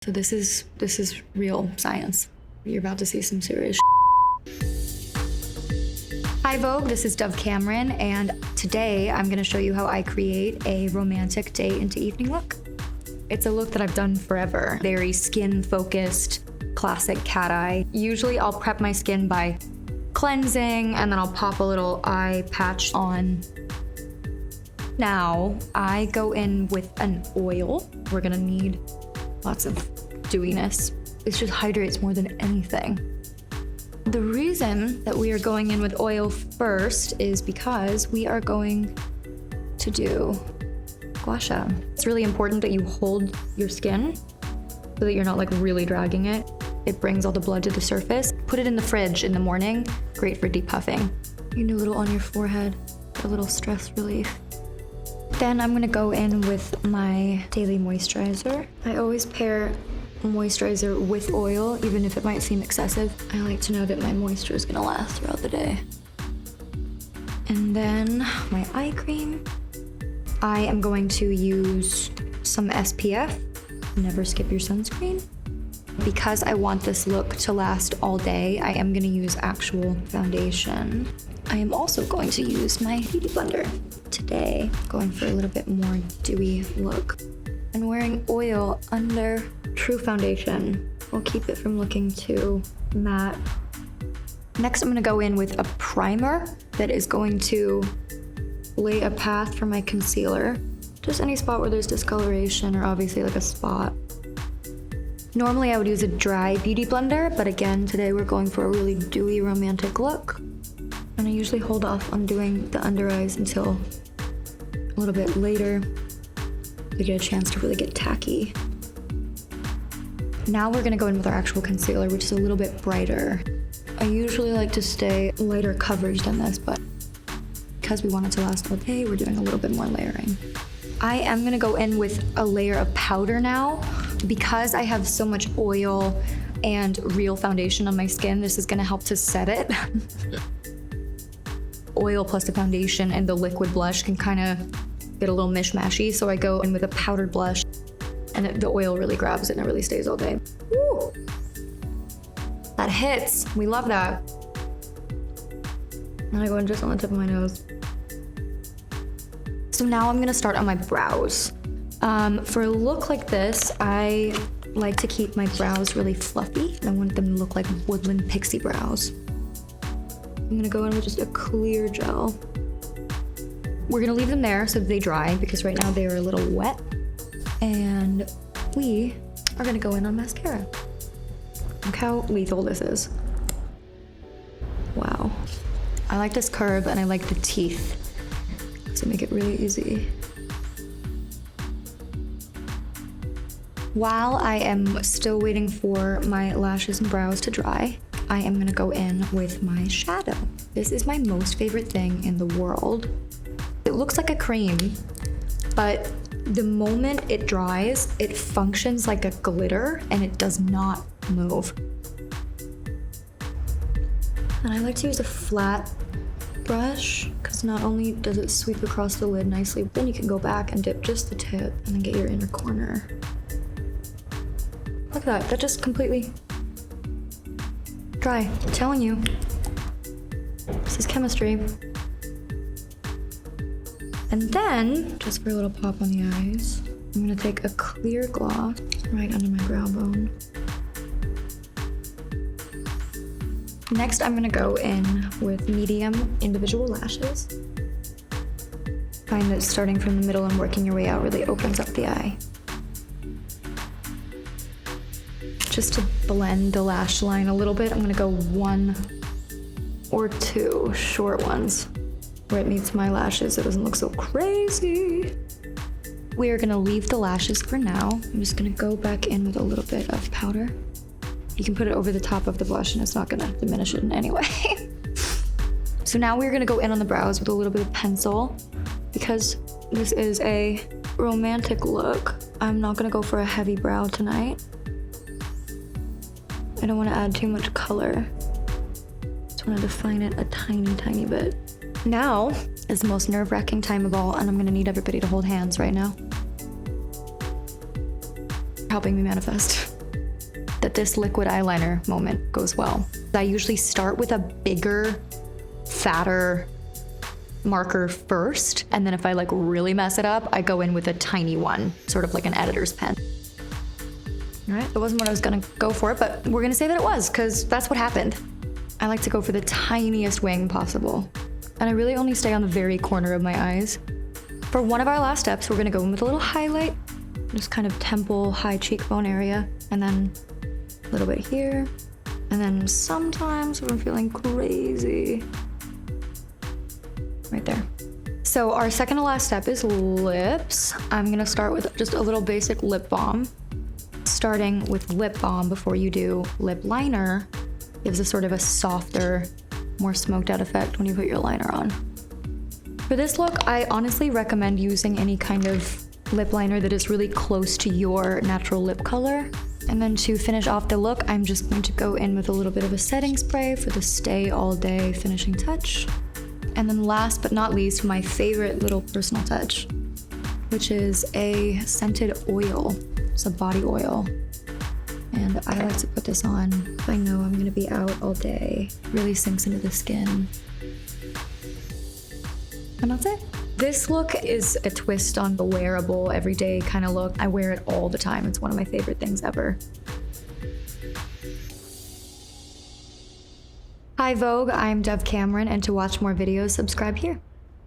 So this is real science. You're about to see some serious Hi Vogue, this is Dove Cameron, and today I'm gonna show you how I create a romantic day into evening look. It's a look that I've done forever. Very skin-focused, classic cat eye. Usually I'll prep my skin by cleansing, and then I'll pop a little eye patch on. Now, I go in with an oil. We're gonna need lots of dewiness. It just hydrates more than anything. The reason that we are going in with oil first is because we are going to do gua sha. It's really important that you hold your skin so that you're not like really dragging it. It brings all the blood to the surface. Put it in the fridge in the morning. Great for depuffing. You can do a little on your forehead, a little stress relief. Then I'm gonna go in with my daily moisturizer. I always pair moisturizer with oil, even if it might seem excessive. I like to know that my moisture is gonna last throughout the day. And then my eye cream. I am going to use some SPF. Never skip your sunscreen. Because I want this look to last all day, I am gonna use actual foundation. I am also going to use my beauty blender today, going for a little bit more dewy look. And wearing oil under true foundation will keep it from looking too matte. Next, I'm gonna go in with a primer that is going to lay a path for my concealer. Just any spot where there's discoloration or obviously like a spot. Normally I would use a dry beauty blender, but again, today we're going for a really dewy romantic look. And I usually hold off on doing the under eyes until a little bit later to get a chance to really get tacky. Now we're gonna go in with our actual concealer, which is a little bit brighter. I usually like to stay lighter coverage than this, but because we want it to last all day, we're doing a little bit more layering. I am gonna go in with a layer of powder now. Because I have so much oil and real foundation on my skin, this is gonna help to set it. Oil plus the foundation and the liquid blush can kind of get a little mishmashy, so I go in with a powdered blush and the oil really grabs it and it really stays all day. Woo! That hits, we love that. And I go in just on the tip of my nose. So now I'm gonna start on my brows. For a look like this, I like to keep my brows really fluffy. I want them to look like woodland pixie brows. I'm gonna go in with just a clear gel. We're gonna leave them there so they dry because right now they are a little wet. And we are gonna go in on mascara. Look how lethal this is. Wow. I like this curve and I like the teeth, so make it really easy. While I am still waiting for my lashes and brows to dry, I am gonna go in with my shadow. This is my most favorite thing in the world. It looks like a cream, but the moment it dries, it functions like a glitter and it does not move. And I like to use a flat brush because not only does it sweep across the lid nicely, but then you can go back and dip just the tip and then get your inner corner. Look at that just completely dry. I'm telling you. This is chemistry. And then, just for a little pop on the eyes, I'm gonna take a clear gloss right under my brow bone. Next, I'm gonna go in with medium individual lashes. Find that starting from the middle and working your way out really opens up the eye. Just to blend the lash line a little bit, I'm gonna go one or two short ones where it meets my lashes so it doesn't look so crazy. We are gonna leave the lashes for now. I'm just gonna go back in with a little bit of powder. You can put it over the top of the blush and it's not gonna diminish it in any way. So now we're gonna go in on the brows with a little bit of pencil. Because this is a romantic look, I'm not gonna go for a heavy brow tonight. I don't want to add too much color. Just want to define it a tiny, tiny bit. Now is the most nerve-wracking time of all, and I'm gonna need everybody to hold hands right now. Helping me manifest. that this liquid eyeliner moment goes well. I usually start with a bigger, fatter marker first, and then if I like really mess it up, I go in with a tiny one, sort of like an editor's pen. All right, that wasn't what I was gonna go for, but we're gonna say that it was, because that's what happened. I like to go for the tiniest wing possible. And I really only stay on the very corner of my eyes. For one of our last steps, we're gonna go in with a little highlight, just kind of temple, high cheekbone area, and then a little bit here. And then sometimes when I'm feeling crazy, right there. So our second to last step is lips. I'm gonna start with just a little basic lip balm. Starting with lip balm before you do lip liner gives a sort of a softer, more smoked out effect when you put your liner on. For this look, I honestly recommend using any kind of lip liner that is really close to your natural lip color. And then to finish off the look, I'm just going to go in with a little bit of a setting spray for the stay all day finishing touch. And then last but not least, my favorite little personal touch, which is a scented oil. It's a body oil. And I like to put this on if I know I'm gonna be out all day. Really sinks into the skin. And that's it. This look is a twist on the wearable, everyday kind of look. I wear it all the time. It's one of my favorite things ever. Hi Vogue, I'm Dove Cameron, and to watch more videos, subscribe here.